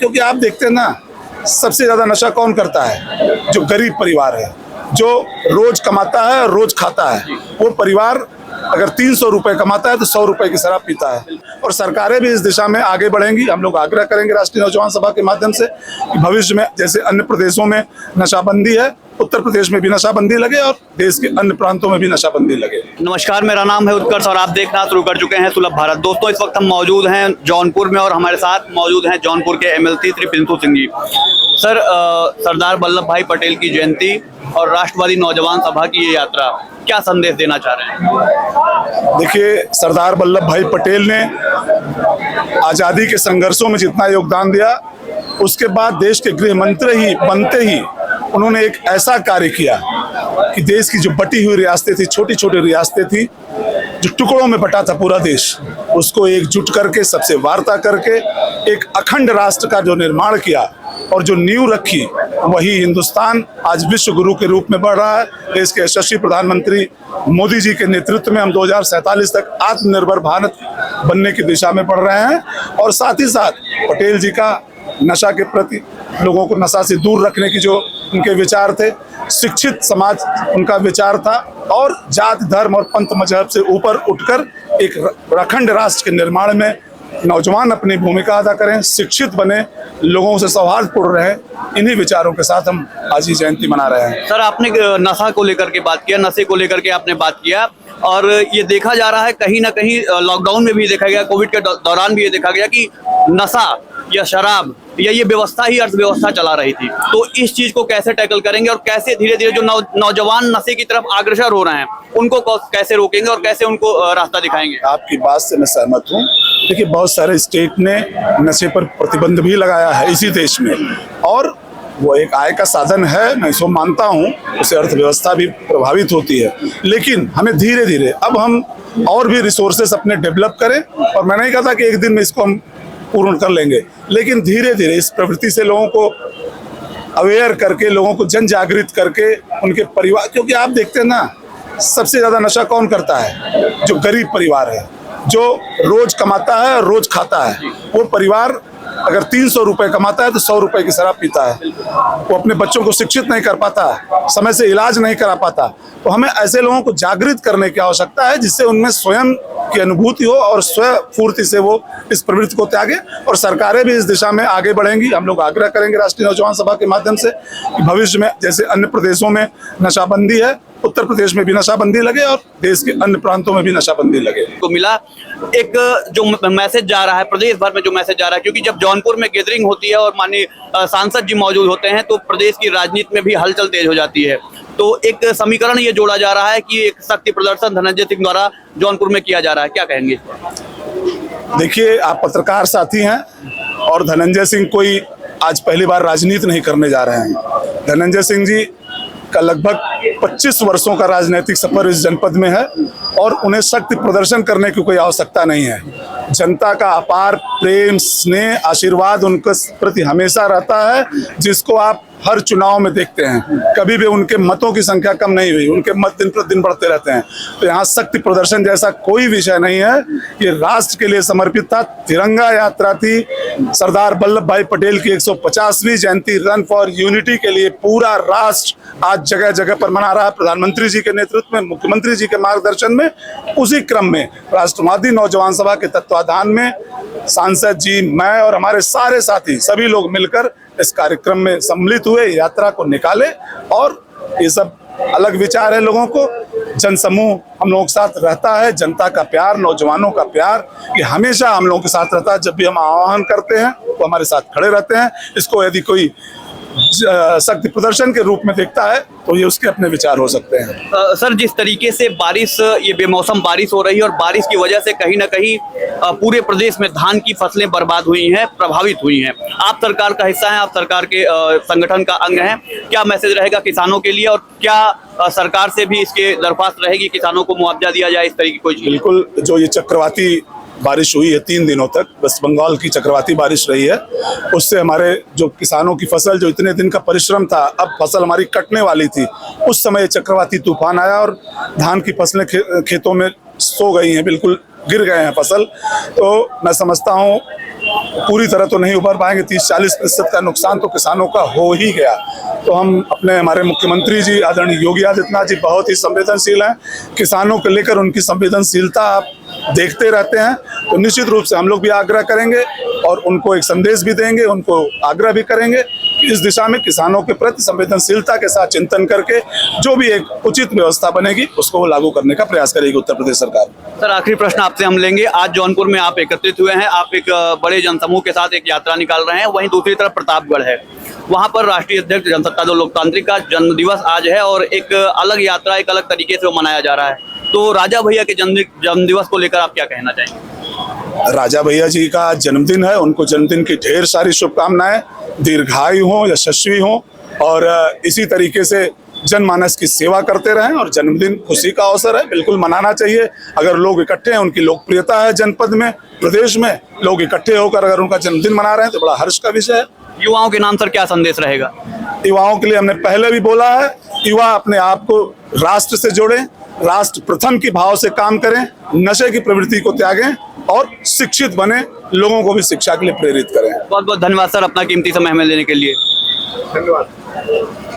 क्योंकि आप देखते हैं ना, सबसे ज्यादा नशा कौन करता है? जो गरीब परिवार है, जो रोज कमाता है और रोज खाता है। वो परिवार अगर 300 रुपए कमाता है तो 100 रुपए की शराब पीता है। और सरकारें भी इस दिशा में आगे बढ़ेंगी। हम लोग आग्रह करेंगे राष्ट्रीय नौजवान सभा के माध्यम से कि भविष्य में जैसे अन्य प्रदेशों में नशाबंदी है, उत्तर प्रदेश में भी नशाबंदी लगे और देश के अन्य प्रांतों में भी नशाबंदी लगे। नमस्कार, मेरा नाम है उत्कर्ष और आप देखना शुरू कर चुके हैं सुलभ भारत। दोस्तों, इस वक्त हम मौजूद हैं जौनपुर में और हमारे साथ मौजूद हैं जौनपुर के एमएलसी श्री पिंटू सिंह जी। सर, सरदार वल्लभ भाई पटेल की जयंती और राष्ट्रवादी नौजवान सभा की ये यात्रा क्या संदेश देना चाह रहे हैं? देखिए, सरदार वल्लभ भाई पटेल ने आजादी के संघर्षों में जितना योगदान दिया, उसके बाद देश के गृह मंत्री ही बनते ही उन्होंने एक ऐसा कार्य किया कि देश की जो बटी हुई रियासतें थी, छोटी छोटी रियासतें थी, जो टुकड़ों में बटा था पूरा देश, उसको एकजुट करके, सबसे वार्ता करके एक अखंड राष्ट्र का जो निर्माण किया और जो नींव रखी, वही हिंदुस्तान आज विश्व गुरु के रूप में बढ़ रहा है। देश के यशस्वी प्रधानमंत्री मोदी जी के नेतृत्व में हम 2047 तक आत्मनिर्भर भारत बनने की दिशा में बढ़ रहे हैं। और साथ ही साथ पटेल जी का नशा के प्रति, लोगों को नशा से दूर रखने की जो उनके विचार थे, शिक्षित समाज उनका विचार था, और जाति धर्म और पंथ मजहब से ऊपर उठकर एक अखंड राष्ट्र के निर्माण में नौजवान अपनी भूमिका अदा करें, शिक्षित बने, लोगों से सौहार्दपूर्ण रहे। इन्हीं विचारों के साथ हम आज ही जयंती मना रहे हैं। सर, आपने नशा को लेकर के बात किया, नशे को लेकर के आपने बात किया, और ये देखा जा रहा है कहीं ना कहीं लॉकडाउन में भी देखा गया, कोविड के दौरान भी ये देखा गया कि नशा या शराब या ये व्यवस्था ही अर्थव्यवस्था चला रही थी। तो इस चीज को कैसे टैकल करेंगे और कैसे धीरे धीरे जो नौजवान नशे की तरफ अग्रसर हो रहे हैं उनको कैसे रोकेंगे और कैसे उनको रास्ता दिखाएंगे? आपकी बात से मैं सहमत हूँ। देखिए, बहुत सारे स्टेट ने नशे पर प्रतिबंध भी लगाया है इसी देश में, और वो एक आय का साधन है, मैं इसको मानता हूँ, उससे अर्थव्यवस्था भी प्रभावित होती है। लेकिन हमें धीरे धीरे अब हम और भी रिसोर्सेस अपने डेवलप करें, और मैं नहीं कहता कि एक दिन में इसको हम पूर्ण कर लेंगे, लेकिन धीरे धीरे इस प्रवृत्ति से लोगों को अवेयर करके, लोगों को जन जागृत करके, उनके परिवार, क्योंकि आप देखते हैं ना, सबसे ज्यादा नशा कौन करता है? जो गरीब परिवार है, जो रोज कमाता है और रोज खाता है। वो परिवार अगर 300 रुपए कमाता है तो 100 रुपए की शराब पीता है। वो अपने बच्चों को शिक्षित नहीं कर पाता, समय से इलाज नहीं करा पाता। तो हमें ऐसे लोगों को जागृत करने की आवश्यकता है, जिससे उनमें स्वयं की अनुभूति हो और स्वयं फूर्ति से वो इस प्रवृत्ति को त्यागे। और सरकारें भी इस दिशा में आगे बढ़ेंगी। हम लोग आग्रह करेंगे राष्ट्रीय नौजवान सभा के माध्यम से कि भविष्य में जैसे अन्य प्रदेशों में नशाबंदी है, उत्तर प्रदेश में भी नशाबंदी लगे और देश के अन्य प्रांतों में भी नशाबंदी लगे। तो मिला एक जो मैसेज जा रहा है प्रदेश भर में, जो मैसेज जा रहा है, क्योंकि जब जौनपुर में गैदरिंग होती है और माननीय सांसद जी मौजूद होते हैं तो प्रदेश की राजनीति में भी हलचल तेज हो जाती है। तो एक समीकरण ये जोड़ा जा रहा है कि एक शक्ति प्रदर्शन धनंजय सिंह द्वारा जौनपुर में किया जा रहा है, क्या कहेंगे? देखिए, आप पत्रकार साथी हैं और धनंजय सिंह कोई आज पहली बार राजनीति नहीं करने जा रहे हैं। धनंजय सिंह जी का लगभग 25 वर्षों का राजनीतिक सफर इस जनपद में है, और उन्हें शक्ति प्रदर्शन करने की कोई आवश्यकता नहीं है। जनता का अपार प्रेम, स्नेह, आशीर्वाद उनके प्रति हमेशा रहता है, जिसको आप हर चुनाव में देखते हैं। कभी भी उनके मतों की संख्या कम नहीं हुई, उनके मत दिन प्रतिदिन बढ़ते रहते हैं। तो यहाँ शक्ति प्रदर्शन जैसा कोई विषय नहीं है। ये राष्ट्र के लिए समर्पित था, तिरंगा यात्रा थी। सरदार वल्लभ भाई पटेल की 150वीं जयंती, रन फॉर यूनिटी के लिए पूरा राष्ट्र आज जगह जगह पर मना रहा है, प्रधानमंत्री जी के नेतृत्व में, मुख्यमंत्री जी के मार्गदर्शन में। उसी क्रम में राष्ट्रवादी नौजवान सभा के तत्वाधान में सांसद जी, मैं और हमारे सारे साथी, सभी लोग मिलकर इस कार्यक्रम में सम्मिलित हुए, यात्रा को निकाले। और ये सब अलग विचार है लोगों को, जनसमूह हम लोगों के साथ रहता है, जनता का प्यार, नौजवानों का प्यार, ये हमेशा हम लोगों के साथ रहता है। जब भी हम आह्वान करते हैं वो हमारे साथ खड़े रहते हैं। इसको यदि कोई शक्ति प्रदर्शन के रूप में देखता है तो ये उसके अपने विचार हो सकते हैं। सर, जिस तरीके से बारिश, ये बेमौसम बारिश हो रही है और बारिश की वजह से कहीं ना कहीं पूरे प्रदेश में धान की फसलें बर्बाद हुई हैं, प्रभावित हुई हैं। आप सरकार का हिस्सा हैं, आप सरकार के संगठन का अंग हैं, क्या मैसेज रहेगा किसानों के लिए और क्या सरकार से भी इसके दरख्वास्त रहेगी किसानों को मुआवजा दिया जाए, इस तरह की कोई चीज? बिल्कुल, जो ये चक्रवाती बारिश हुई है 3 दिनों तक, वेस्ट बंगाल की चक्रवाती बारिश रही है, उससे हमारे जो किसानों की फसल, जो इतने दिन का परिश्रम था, अब फसल हमारी कटने वाली थी, उस समय चक्रवाती तूफान आया और धान की फसलें खेतों में सो गई हैं, बिल्कुल गिर गए हैं फसल, तो मैं समझता हूँ पूरी तरह तो नहीं उभर पाएंगे। 30-40% का नुकसान तो किसानों का हो ही गया। तो हम अपने हमारे मुख्यमंत्री जी आदरणीय योगी आदित्यनाथ जी बहुत ही संवेदनशील हैं, किसानों को लेकर उनकी संवेदनशीलता आप देखते रहते हैं। तो निश्चित रूप से हम लोग भी आग्रह करेंगे और उनको एक संदेश भी देंगे, उनको आग्रह भी करेंगे कि इस दिशा में किसानों के प्रति संवेदनशीलता के साथ चिंतन करके जो भी एक उचित व्यवस्था बनेगी उसको वो लागू करने का प्रयास करेगी उत्तर प्रदेश सरकार। सर, आखिरी प्रश्न आपसे हम लेंगे। आज जौनपुर में आप एकत्रित हुए हैं, आप एक बड़े जनसमूह के साथ एक यात्रा निकाल रहे हैं, वहीं दूसरी तरफ प्रतापगढ़ है, वहां पर राष्ट्रीय अध्यक्ष जनसत्ता दल लोकतांत्रिक का जन्म दिवस आज है और एक अलग यात्रा, एक अलग तरीके से वो मनाया जा रहा है। तो राजा भैया के जन्म दिवस को लेकर आप क्या कहना चाहेंगे? राजा भैया जी का जन्मदिन है, उनको जन्मदिन की ढेर सारी शुभकामनाएं, दीर्घायु हो, यशस्वी हो और इसी तरीके से जनमानस की सेवा करते रहें। और जन्मदिन खुशी का अवसर है, बिल्कुल मनाना चाहिए। अगर लोग इकट्ठे हैं, उनकी लोकप्रियता है जनपद में, प्रदेश में, लोग इकट्ठे होकर अगर उनका जन्मदिन मना रहे हैं तो बड़ा हर्ष का विषय है। युवाओं के नाम सर क्या संदेश रहेगा? युवाओं के लिए हमने पहले भी बोला है, युवा अपने आप को राष्ट्र से जोड़ें, राष्ट्र प्रथम की भाव से काम करें, नशे की प्रवृत्ति को त्यागें और शिक्षित बने, लोगों को भी शिक्षा के लिए प्रेरित करें। बहुत बहुत धन्यवाद सर, अपना कीमती समय हमें देने के लिए। धन्यवाद।